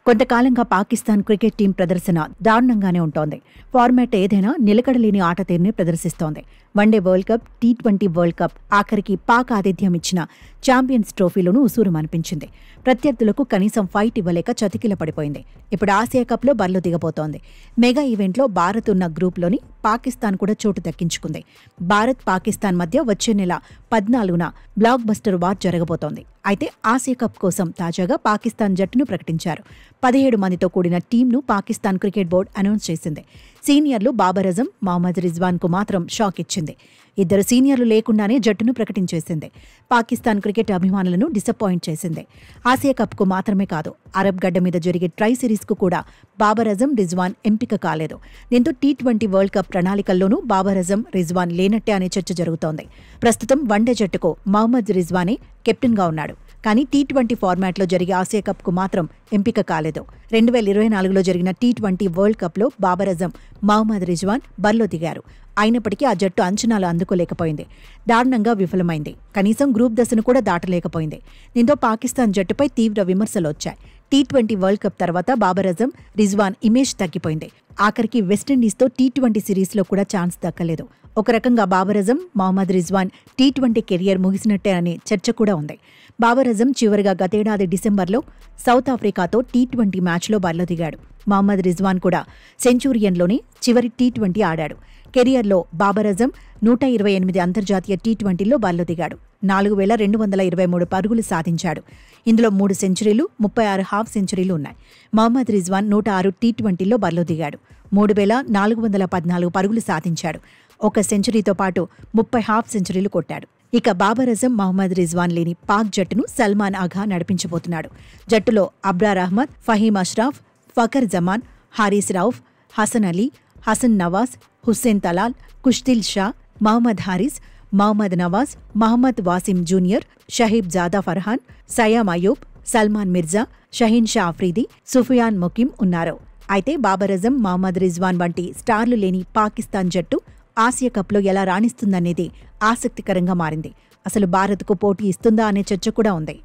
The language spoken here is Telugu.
కొంతకాలంగా పాకిస్తాన్ క్రికెట్ టీం ప్రదర్శన దారుణంగానే ఉంటోంది. ఫార్మాట్ ఏదైనా నిలకడలేని ఆట తీరుని ప్రదర్శిస్తోంది. వన్డే వరల్డ్ కప్, టీ20 వరల్డ్ కప్, ఆఖరికి పాక్ ఆతిథ్యం ఇచ్చిన ఛాంపియన్స్ ట్రోఫీలోనూ ఉసూరుమనిపించింది. ప్రత్యర్థులకు కనీసం ఫైట్ ఇవ్వలేక చతికిల పడిపోయింది. ఇప్పుడు ఆసియా కప్లో బరిలో దిగబోతోంది. మెగా ఈవెంట్లో భారత్ ఉన్న గ్రూప్లోని పాకిస్తాన్ కూడా చోటు దక్కించుకుంది. భారత్, పాకిస్తాన్ మధ్య వచ్చే నెల 14న బ్లాక్ బస్టర్ వార్ జరగబోతోంది. అయితే ఆసియా కప్ కోసం తాజాగా పాకిస్తాన్ జట్టును ప్రకటించారు. 17 మందితో కూడిన టీంను పాకిస్తాన్ క్రికెట్ బోర్డు అనౌన్స్ చేసింది. సీనియర్లు బాబర్ అజం, మహమ్మద్ రిజ్వాన్కు మాత్రం షాక్ ఇచ్చింది. ఇద్దరు సీనియర్లు లేకుండానే జట్టును ప్రకటించేసింది. పాకిస్తాన్ క్రికెట్ అభిమానులను డిసప్పాయింట్ చేసింది. ఆసియా కప్కు మాత్రమే కాదు, అరబ్ గడ్డ మీద జరిగే ట్రై సిరీస్కు కూడా బాబర్ అజం, రిజ్వాన్ ఎంపిక కాలేదు. దీంతో టీ20 వరల్డ్ కప్ ప్రణాళికల్లోనూ బాబర్ అజం, రిజ్వాన్ లేనట్టే అనే చర్చ జరుగుతోంది. ప్రస్తుతం వన్డే జట్టుకు మహమ్మద్ రిజ్వానే కెప్టెన్గా ఉన్నాడు. కానీ టీ20 ఫార్మాట్లో జరిగే ఆసియా కప్కు మాత్రం ఎంపిక కాలేదు. 2024లో జరిగిన టీ20 వరల్డ్ కప్లో బాబర్ అజం, మహమ్మద్ రిజ్వాన్ బరిలో దిగారు. అయినప్పటికీ ఆ జట్టు అంచనాలు అందుకోలేకపోయింది. దారుణంగా విఫలమైంది. కనీసం గ్రూప్ దశను కూడా దాటలేకపోయింది. దీంతో పాకిస్తాన్ జట్టుపై తీవ్ర విమర్శలు వచ్చాయి. టీ20 వరల్డ్ కప్ తర్వాత బాబర్ అజం, రిజ్వాన్ ఇమేజ్ తగ్గిపోయింది. ఆఖరికి వెస్టిండీస్తో టీ20 సిరీస్లో కూడా ఛాన్స్ దక్కలేదు. ఒక రకంగా బాబర్ అజం, మహమ్మద్ రిజ్వాన్ టీ20 కెరియర్ ముగిసినట్టే అనే చర్చ కూడా ఉంది. బాబర్ అజం చివరిగా గతేడాది డిసెంబర్లో సౌత్ ఆఫ్రికాతో టీ20 మ్యాచ్లో బరిలో దిగాడు. మహమ్మద్ రిజ్వాన్ కూడా సెంచూరియన్లోని చివరి టీ20 ఆడాడు. కెరియర్లో బాబర్ అజం 128 అంతర్జాతీయ టీ20లో బరిలో దిగాడు. 4223 పరుగులు సాధించాడు. ఇందులో 3 సెంచరీలు, 36 హాఫ్ సెంచరీలు ఉన్నాయి. మహమ్మద్ రిజ్వాన్ 106 టీ20లో బరిలో దిగాడు. 3414 పరుగులు సాధించాడు. ఒక సెంచరీతో పాటు 30 హాఫ్ సెంచరీలు కొట్టాడు. ఇక బాబర్ అజం, మహమ్మద్ రిజ్వాన్ లేని పాక్ జట్టును సల్మాన్ ఆఘా నడిపించబోతున్నాడు. జట్టులో అబ్రార్ అహ్మద్, ఫహీం అష్రాఫ్, ఫకర్ జమాన్, హారిస్ రౌఫ్, హసన్ అలీ, హసన్ నవాజ్, హుస్సేన్ తలాల్, కుష్దిల్ షా, మహమ్మద్ హారిస్, మహమ్మద్ నవాజ్, మహమ్మద్ వాసిం జూనియర్, షహీబ్ జాదా ఫర్హాన్, సయామ్ అయూబ్, సల్మాన్ మిర్జా, షహీన్ షా అఫ్రీది, సుఫియాన్ ముకిమ్ ఉన్నారు. అయితే బాబర్ అజం, మహమ్మద్ రిజ్వాన్ వంటి స్టార్లు లేని పాకిస్తాన్ జట్టు ఆసియా కప్లో ఎలా రాణిస్తుందనేది ఆసక్తికరంగా మారింది. అసలు భారత్కు పోటీ ఇస్తుందా అనే చర్చ కూడా ఉంది.